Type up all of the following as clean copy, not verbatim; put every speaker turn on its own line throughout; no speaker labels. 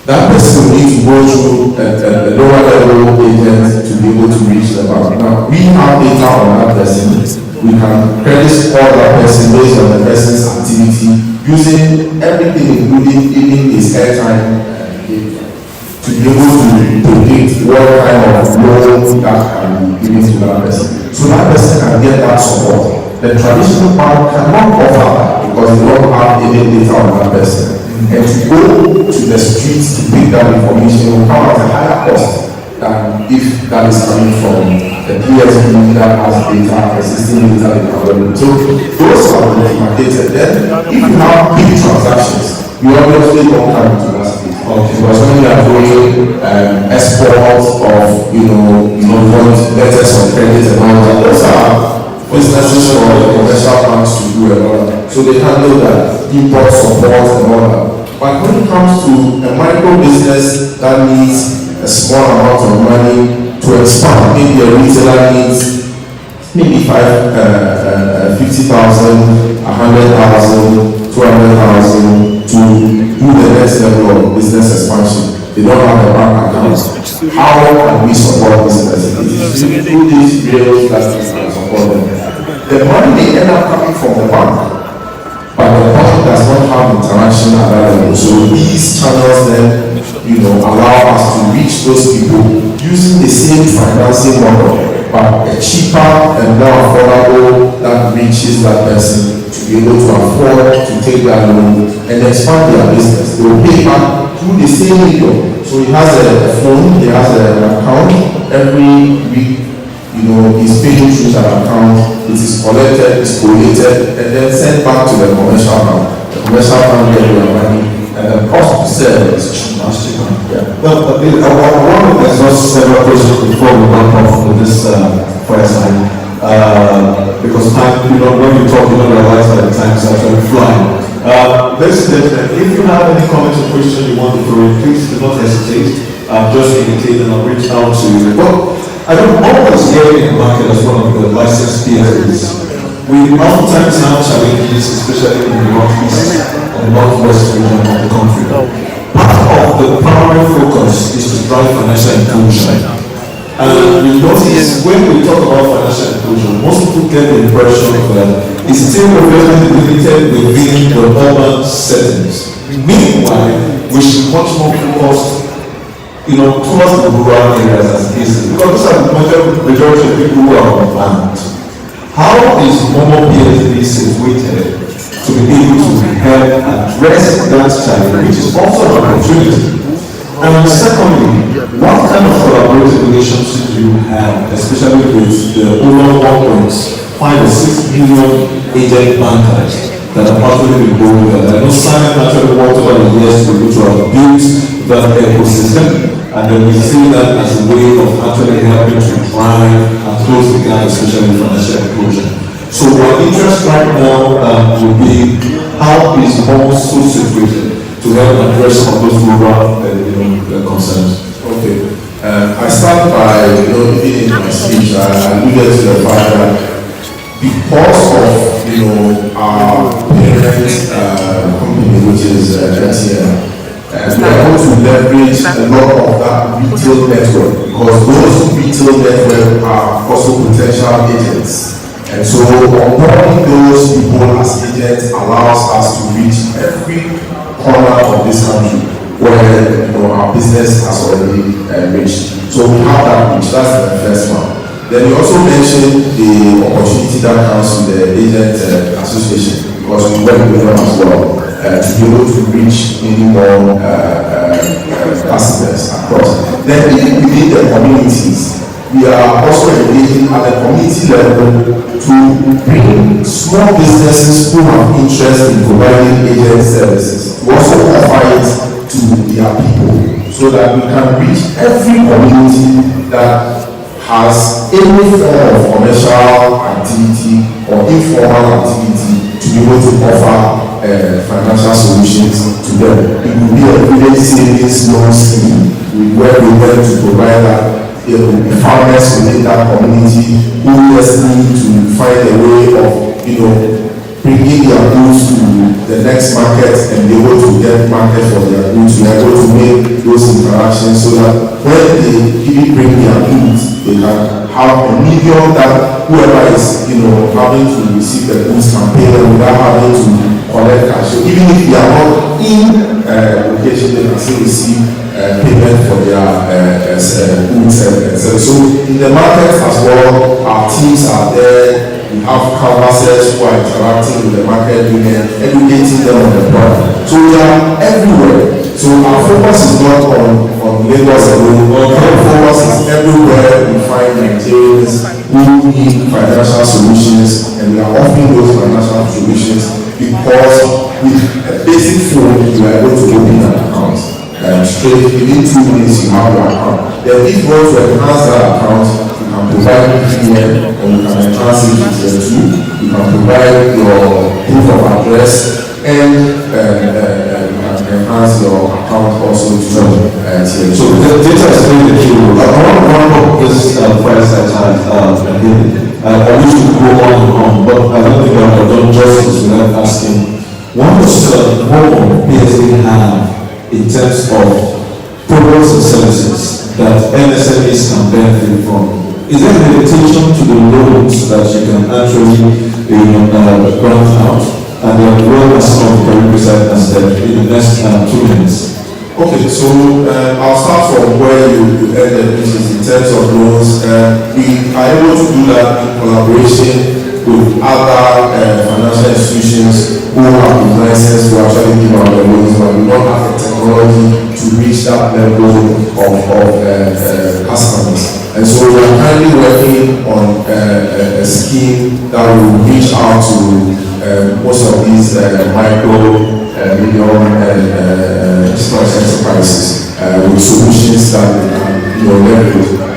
that person will need to go through a lower level agent to be able to reach the bank. Now, we have data on that person. We can credit all that person based on the person's activity using everything, including even his airtime, to be able to predict what kind of loan that can be given to that person. So that person can get that support. The traditional bank cannot offer that because they don't have any data on that person. And to go to the streets to pick that information will come at a higher cost than if that is coming from the PSB that has data, existing data available. So those are documented. Then if you have big transactions, you obviously don't come to that state. Okay. Because when you are doing exports of letters of credit and all that, those are businesses for the commercial banks to do and all that. So they handle that import support and all that. But when it comes to a micro business that needs a small amount of money to expand, maybe a retailer needs maybe 50,000, 100,000, 200,000 to do the next level of business expansion. They don't have a bank account. How can we support business? It is through these real plastics and support them. The money may end up coming from the bank, but the bank does not have interaction at that level. So these channels then, allow us to reach those people using the same financing model, but a cheaper and more affordable that reaches that person to be able to afford to take that loan and expand their business. They will pay back through the same medium. So he has a phone, he has an account. Every week, he's paying through that account. It is collected, it's collated, and then sent back to the commercial bank. The commercial bank gets their money, and the cost to sell is cheap. Yeah.
Well, I want to exhaust several questions before we wrap up with this fireside. Because time, when you talk, you don't realize that time is actually flying. Ladies and gentlemen, if you have any comments or questions you want to throw in, please do not hesitate. Just indicate and I'll reach out to you. Well, I don't always hear in the market as one of the licensed PSBs. We oftentimes have challenges, especially in the northeast and the northwest region of the country. Part of the primary focus is to drive financial inclusion. And you notice when we talk about financial inclusion, most people get the impression that it's still very limited within the urban settings. Meanwhile, we should much more focus towards the rural areas as cases, because these are the majority of people who are on land. How is Momo PSB situated to be able to help address that challenge, which is also an opportunity? And secondly, what kind of collaborative relationship do you have, especially with the over 1.5 or 6 million agent bankers that have actually been going there? I know Simon actually worked over the years to be able to have built that ecosystem, and then we see that as a way of actually helping to drive and close the gap, especially financial inclusion. So our interest right now would be how is Momo so situated to help address some of those rural concerns.
Okay. I start by, even in my speech, I alluded to the fact that because of, our parent company, which is MSME, we are able to leverage a lot of that retail network, because those retail network are also potential agents. And so onboarding those people as agents allows us to reach every corner of this country where our business has already reached. So we have that reach. That's the first one. Then you also mentioned the opportunity that comes to the agent association, because we work with them as well to be able to reach many more customers across. Then within the communities, we are also engaging at the community level to bring small businesses who have interest in providing agent services. We also offer it to their people so that we can reach every community that has any form of commercial activity or informal activity to be able to offer financial solutions to them. It will be a village savings loan scheme where we want to provide that. There will be farmers within that community who just need to find a way of, bringing their goods to the next market and be able to get market for their goods. We are able to make those interactions so that when they even bring their goods, they can have a medium that whoever is, having to receive the goods can pay them without having to collect cash. So even if they are not in location, they can still receive payment for their goods. So in the market as well, our teams are there. We have canvassers who are interacting with the market women, educating them on the product. So we are everywhere. So our focus is not on Lagos alone. Our focus is everywhere we find Nigerians who need financial solutions, and we are offering those financial solutions because with a basic phone you are able to open an account. Straight within 2 minutes you have your account. Then if you want to enhance that account, you can provide PPN or you can enhance it with the tool. You can provide your proof of address and you can enhance your account also to TM.
So the data is really the key role. I want to run up this fireside chat again. I wish to go on and on, but I don't think I have done justice without asking, what does home PSA have in terms of products and services that MSMEs can benefit from? Is there a limitation to the loans that you can actually grant out? And then what are some of the prerequisites and steps in the next 2 minutes?
Okay, so I'll start from where you ended, which is in terms of loans. We are able to do that in collaboration with other financial institutions who have been licensed to actually give out the loans, but we don't have the technology to reach that level of customers. And so we are currently working on a scheme that will reach out to most of these micro, medium, enterprises with solutions that they can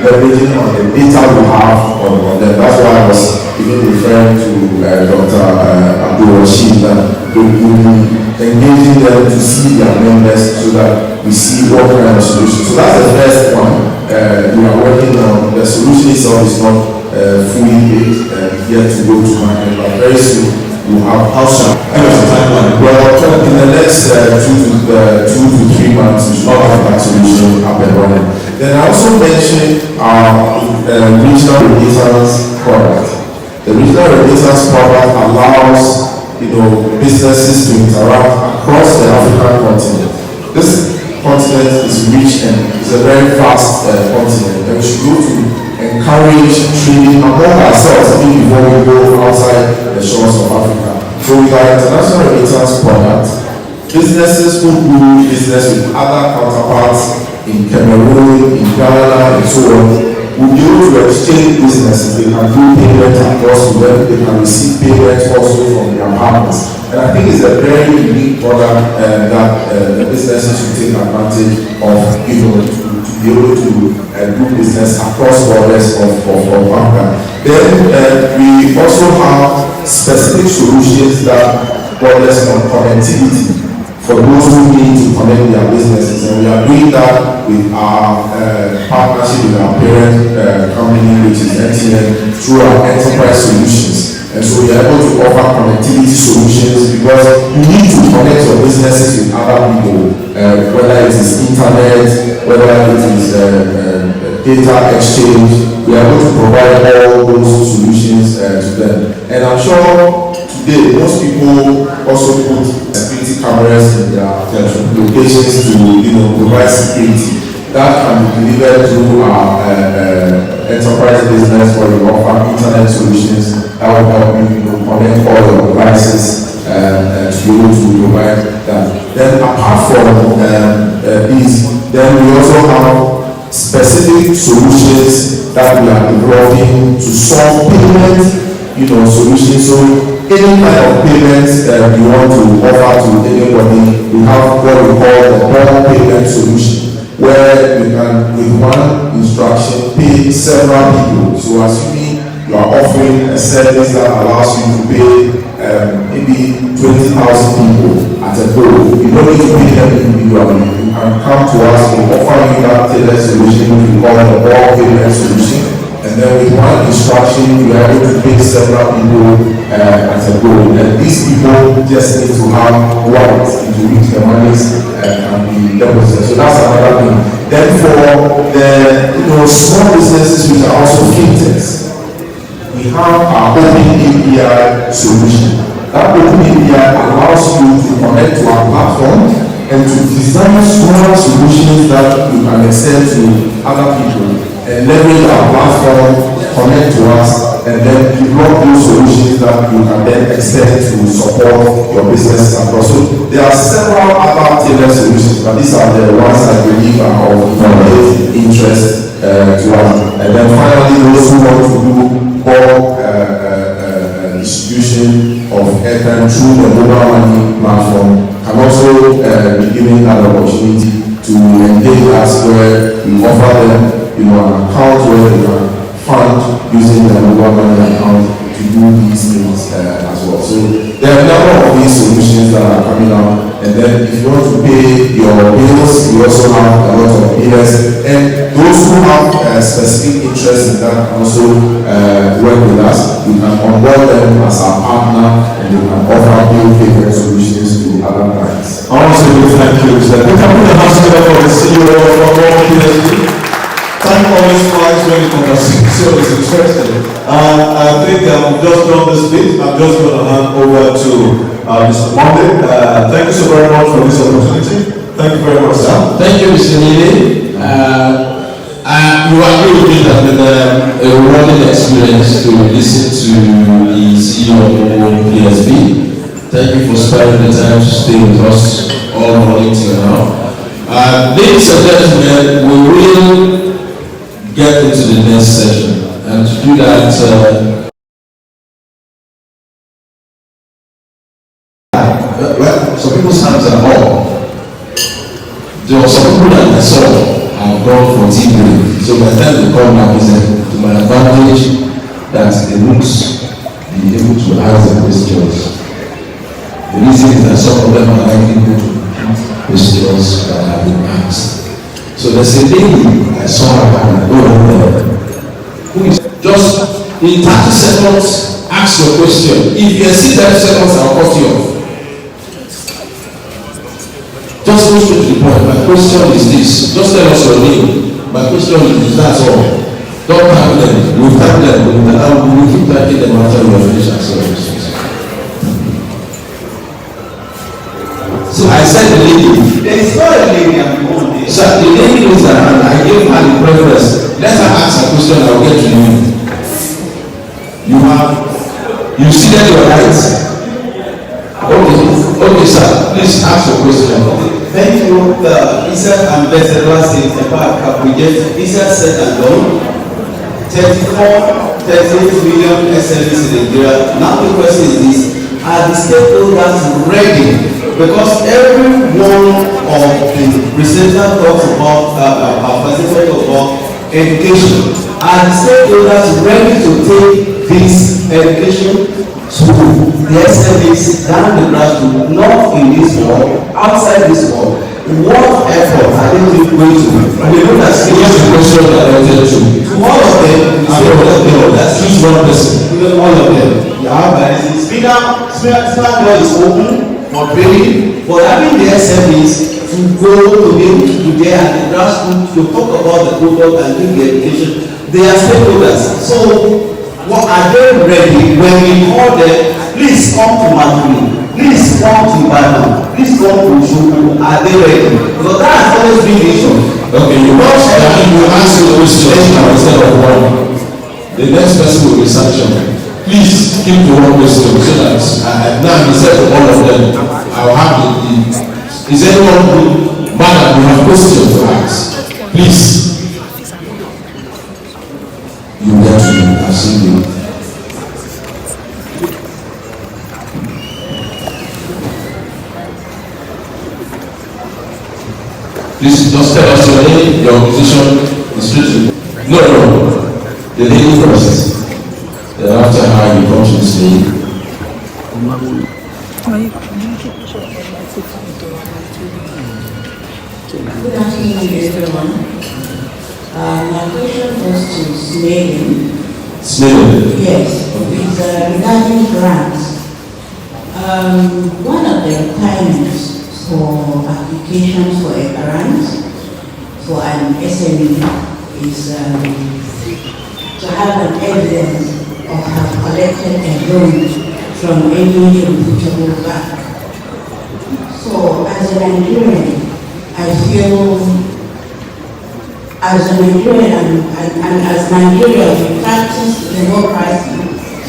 leveraging on the data we have on them. That's why I was even referring to Dr. Abdul Rashid, that we will be engaging them to see their members so that we see what kind of solutions. So that's the first one. We are working on the solution itself is not fully baked yet to go to market, but very soon we'll have house timeline. Well, in the next 2 to 3 months, we should not have that solution up and running. Then I also mentioned our regional remittance product. The regional remittance product allows businesses to interact across the African continent. This continent is rich and it's a very vast continent, and we should go to encourage trading among ourselves even before we go outside the shores of Africa. So with our international remittance product, businesses who do business with other counterparts in Cameroon, in Ghana, and so on, will be able to exchange businesses. They can do payment across the web, they can receive payments also from their partners. And I think it's a very unique product that the businesses should take advantage of, to be able to do business across borders of Africa. Then we also have specific solutions that borders on connectivity for those who need to connect their businesses, and we are doing that with our partnership with our parent company, which is MTN, through our enterprise solutions. And so we are able to offer connectivity solutions because you need to connect your businesses with other people, whether it is internet, whether it is data exchange. We are able to provide all those solutions to them. And I'm sure today most people also put security cameras in their locations to provide security. That can be delivered through our enterprise business, where we offer internet solutions that will help you connect all your devices to be able to provide that. Then apart from these, then we also have specific solutions that we are developing to solve payment solutions. So any kind of payments that you want to offer to anybody, we have what we call the bulk payment solution, where you can, with one instruction, pay several people. So assuming you are offering a service that allows you to pay maybe 20,000 people at a go, you don't need to pay them individually. You can come to us, we offer you that tailored solution, which we call the bulk payment solution. And then with one instruction, you are able to pay several people as a goal. And these people just need to have wallets into which the monies can be deposited. So that's another thing. Then for the small businesses which are also fintechs, we have our open API solution. That open API allows you to connect to our platform and to design small solutions that you can extend to other people and leverage our platform, connect to us, and then develop those solutions that you can then extend to support your business across. So there are several other tailored solutions, but these are the ones I believe are of interest to us. And then finally, those who want to do bulk distribution of airtime through the mobile money platform can also be given that opportunity to engage us, where we offer them an account where they can fund using the mobile money account to do these things as well. So there are a number of these solutions that are coming out, and then if you want to pay your bills, we also have a lot of bills, and those who have specific interest in that can also work with us. We can onboard them as our partner, and we can offer bill payment solutions to other clients.
I want to say thank you, sir. We can put a house together for the CEO of COMPETIVENESS. Time always flies when the conversation is interesting. I think I've just done this bit. I'm just going to hand over to Mr. Monday. Thank you so very much for this opportunity. Thank you very much, sir.
Thank you, Mr. Nile. You agree with me that it's been a rewarding experience to listen to the CEO of PSB. Thank you for spending the time to stay with us all morning till now. Ladies and gentlemen, we will get into the next session, and to do that, well, some people's hands are up. There are some people that I saw have gone for tea break, so by the time they come back, it's to my advantage that they won't be able to ask the questions. The reason is that some of them are likely to questions that have been asked. So there's a lady I saw her over there who is just in 30 seconds ask your question. If you exceed 30 seconds, I'll cut you off. Just go straight to the point. My question is this. Just tell us your name. My question is this. That's all. Don't type them. We'll type them. We'll keep typing them after we finish answering questions. So I said the lady. There is not a lady I'm going. So the lady knows that I gave her the preference. Let her ask a question, I will get to you. You see that you're right. Okay, sir. Please ask your question.
Thank you. Isa Ambassador says about Capujet. Isa said and done. 38 million SMEs in Nigeria. Now the question is this: are the stakeholders ready? Because every one of the presenters talks about education. Are the stakeholders ready to take this education to the SMEs down the grassroots, not in this world, outside this world? What effort are they going to do? And they know that the question that I wanted to all of them, choose one person. All of them. The speaker is open for training, for having the SMEs to go to be able to do there at the grassroots to talk about the product and give the education. They are stakeholders. So, what are they ready when we call them? Please come to Maturi. Please come to Ibadan. Please come to Shuku. Are they ready? Because that has always been the issue.
Okay, you ask the question instead of one. The next person will be sanctioned. Please keep to one question so that now instead of all of them, I will have the is anyone who, madam, you have questions to ask? Please. You get to me. I see you. Please just tell us your name, your position, the street. No. The lady first. Then after her, you come to the stage.
Good afternoon, everyone. My question was to Smegan.
Smith.
Yes, it's regarding grants. One of the requirements for applications for a grant for an SME is to have an evidence of have collected a loan from any reputable bank. So as a Nigerian, I feel as a Nigerian and as Nigerian we practice democracy.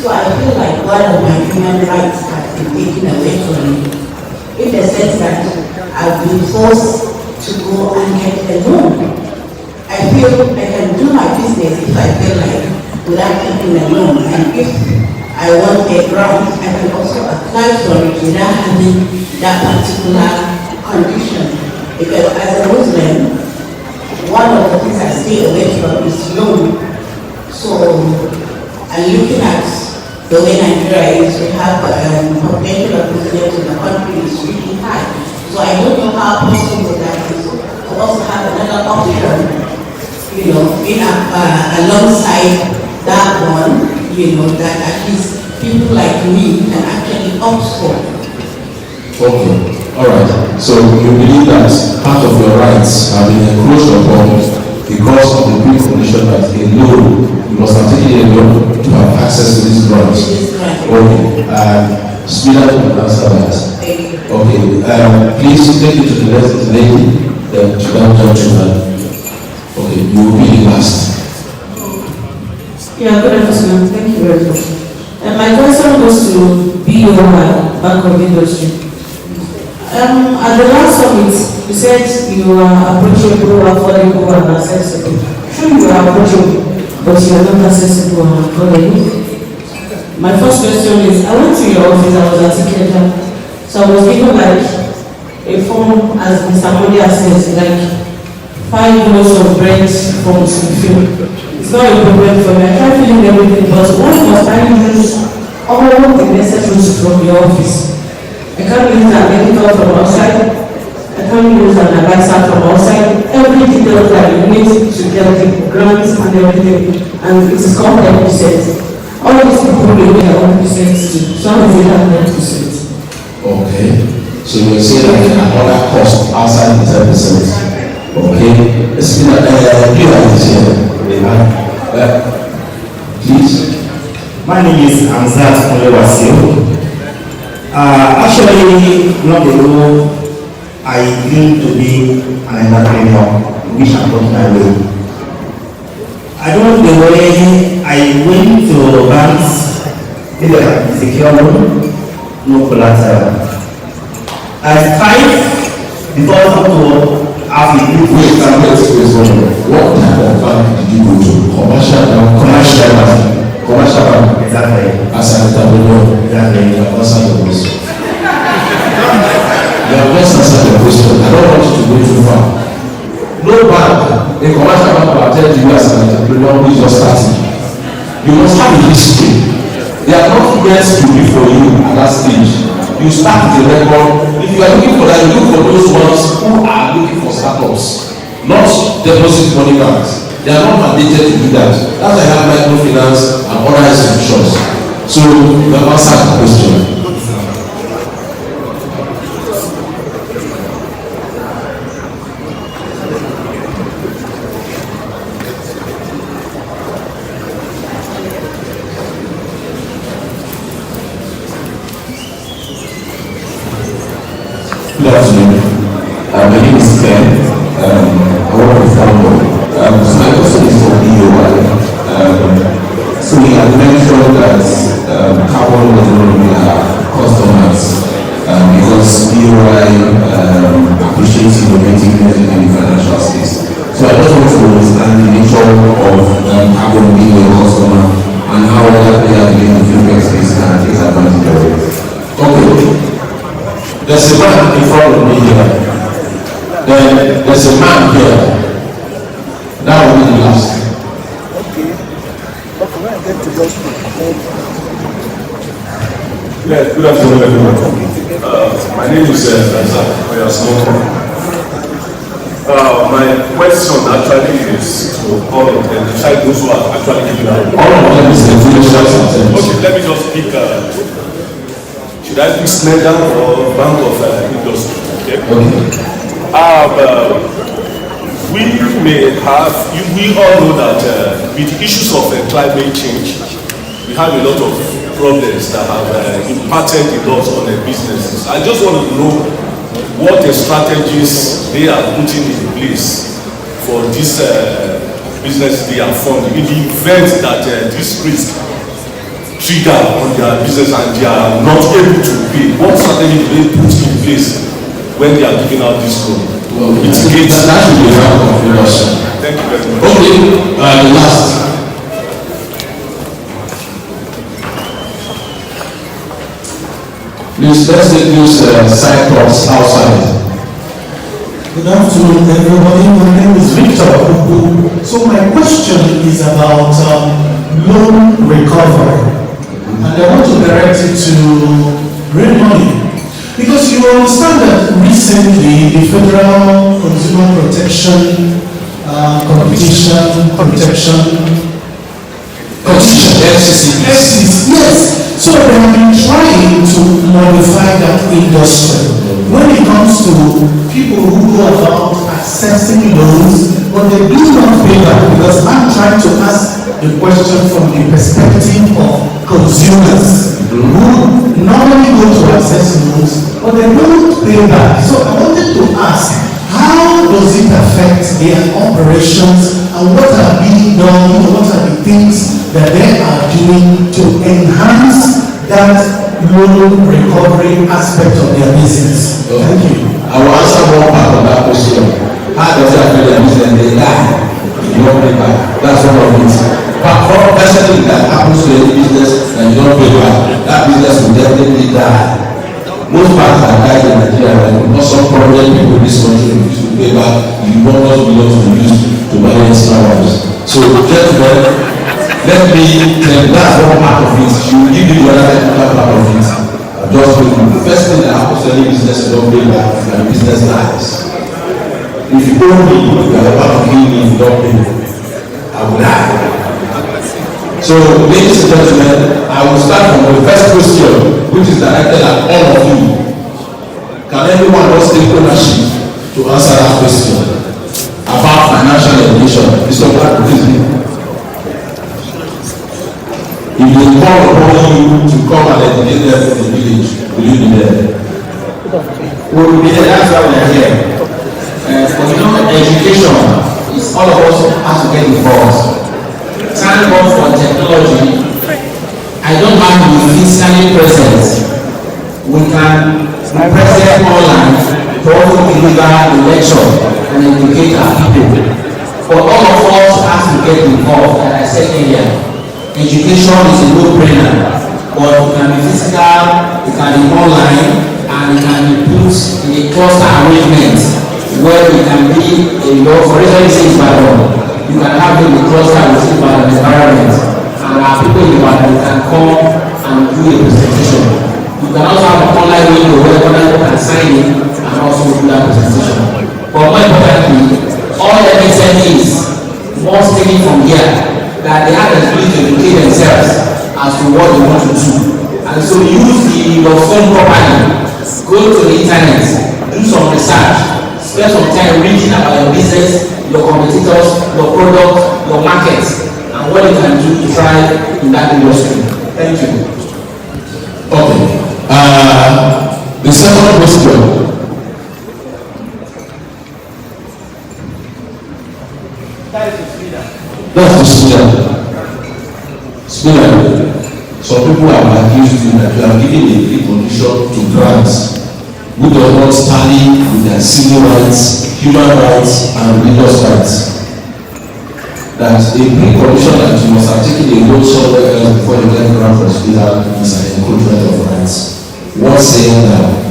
So I feel like one of my human rights has been taken away from me. In the sense that I've been forced to go and get a loan. I feel I can do my business if I feel like without taking a loan. And if I want a grant, I can also apply for it without having that particular condition. Because as a Muslim, one of the things I stay away from is loan. So I'm looking at the way Nigeria is, we have population of Muslims in the country is really high. So I don't know how possible that is to also have another option, you know, alongside that one, you know, that at least people like me can actually opt for.
Okay, all right. So you believe that part of your rights have been encroached upon because of the precondition that a loan, you must have taken a loan to have access to these grants. Okay, Spina will answer that. Okay, please take it to the next lady, then to that gentleman. Okay, you will be the last.
Yeah, good afternoon. Thank you very much. My question goes to BOI, Bank of Industry. At the last summit, you said you are approachable, affordable, and accessible. Sure, you are approachable, but you are not accessible and affordable. My first question is, I went to your office, I was at Ikeda, so I was given like a form, as Mr. Modi says, like 5 loads of bread forms to fill. It's not a problem for me. I tried filling everything, but one must I use all the necessaries from your office. I can't use an editor from outside. I can't use an advisor from outside. Every detail that you need to get the grants and everything, and it is called 10%. All these people will be 1% too. Some of you have 9%.
Okay, so you're saying like another cost outside the 10%. Okay, it's been please.
My name is Amzat Olewasio. Actually, not alone, I dream to be an entrepreneur, which I'm not my way. I don't know the way I went to banks, either a secure loan, no collateral. I tried because of to have a good
What type of bank did you go to? Commercial bank? Commercial bank?
Exactly.
As an entrepreneur?
Exactly.
You have answered the question. You have just answered the question. I don't want you to go too far. No bank, a commercial bank will attend you as an entrepreneur who is just starting. You must have a history. They are not meant to be for you at that stage. You start with a record. If you are looking for that, you look for those ones who are looking for startups, not deposit money banks. They are not mandated to do that. That's why I have microfinance and other institutions. So you have answered the question.
Good afternoon. My name is Ken. I work with Vanguard. So my question is for BOI. So we have mentioned that carbon was one of our customers because BOI appreciates innovativeness in the financial space. So I just want to understand the nature of carbon being a customer and how other players in the fintech space can take advantage of it.
Okay. There's a man in front of me here. Then there's a man here. That will be the last.
Yeah, good afternoon, everyone. My name is My question actually is to all of them, besides those who are actually giving out.
All of them is
Okay, let me just pick, should I pick Snedder or Bank of Industry? Okay. We may have, we all know that with issues of climate change, we have a lot of problems that have impacted a lot on the businesses. I just want to know what the strategies they are putting in place for this business they are funding in the event that this risk trigger on their business and they are not able to pay. What strategy do they put in place when they are giving out this loan?
That should be one of the Russia.
Thank you very much.
Okay, the last. Please, let's take those side talks outside.
Good afternoon, everybody. My name is Victor. So my question is about loan recovery. And I want to direct it to real money. Because you understand that recently the Federal Consumer Protection, Competition Protection, FCC, yes. So they have been trying to modify that industry when it comes to people who go about accessing loans, but they do not pay back. Because I'm trying to ask the question from the perspective of consumers who normally go to access loans, but they don't pay back. So I wanted to ask, how does it affect their operations and what are being done, what are the things that they are doing to enhance that loan recovery aspect of their business? Thank you.
I will answer one part of that question. How does it affect their business? They die. You don't pay back. That's one of it. But for personally that happens to any business and you don't pay back, that business will definitely die. Most banks are dying in Nigeria, right? Not some problem people in this country refuse to pay back. You want us billions to use to buy extra ones. So, gentlemen, let me tell you, that's one part of it. You will give you the other technical part of it. Just for you. The first thing that happens to any business you don't pay back, and the business dies. If you owe me, you are about to kill me if you don't pay me. I will die. So, ladies and gentlemen, I will start from the first question, which is directed at all of you. Can anyone just take ownership to answer that question about financial education? Mr. Black, please. If they call upon you to come and educate them in the village, will you be there?
We will be there, that's why we are here. For you know, education is all of us have to get involved. Thank God for technology. I don't mind being physically present. We can be present online to also deliver the lecture and educate our people. But all of us have to get involved, like I said earlier. Education is a no-brainer. But it can be physical, it can be online, and it can be put in a cluster arrangement where it can be a law. For example, you can have it in the cluster within an environment, and our people in the environment can come and do a presentation. You can also have an online window where other people can sign in and also do that presentation. But more importantly, all MSMEs must take it from here that they have the ability to educate themselves as to what they want to do. And so use your phone properly, go to the internet, do some research, spend some time reading about your business, your competitors, your product, your market, and what you can do to thrive in that industry. Thank you.
Okay. The second question. That's the speeder. Some people have accused you that you are giving a precondition to grants who does not stand with their civil rights, human rights, and religious rights. That a precondition that you must have taken a loan somewhere else before you get grant for speeder is an encroachment of rights. What's saying now?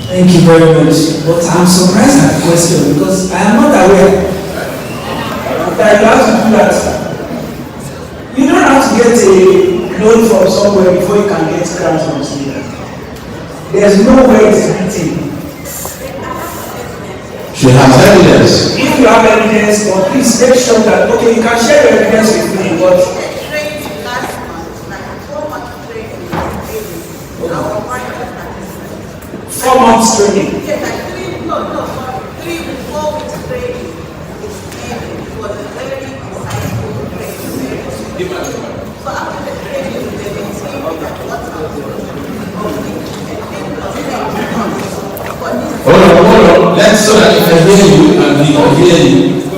Thank you very much. But I'm surprised at the question because I am not aware that you have to do that. You don't have to get a loan from somewhere before you can get grant. There's nowhere it's written.
She has evidence.
If you have evidence, but please make sure that, okay, you can share your evidence with me, but 4 months training.
Hold on. Let's so that he can hear you and he can hear you.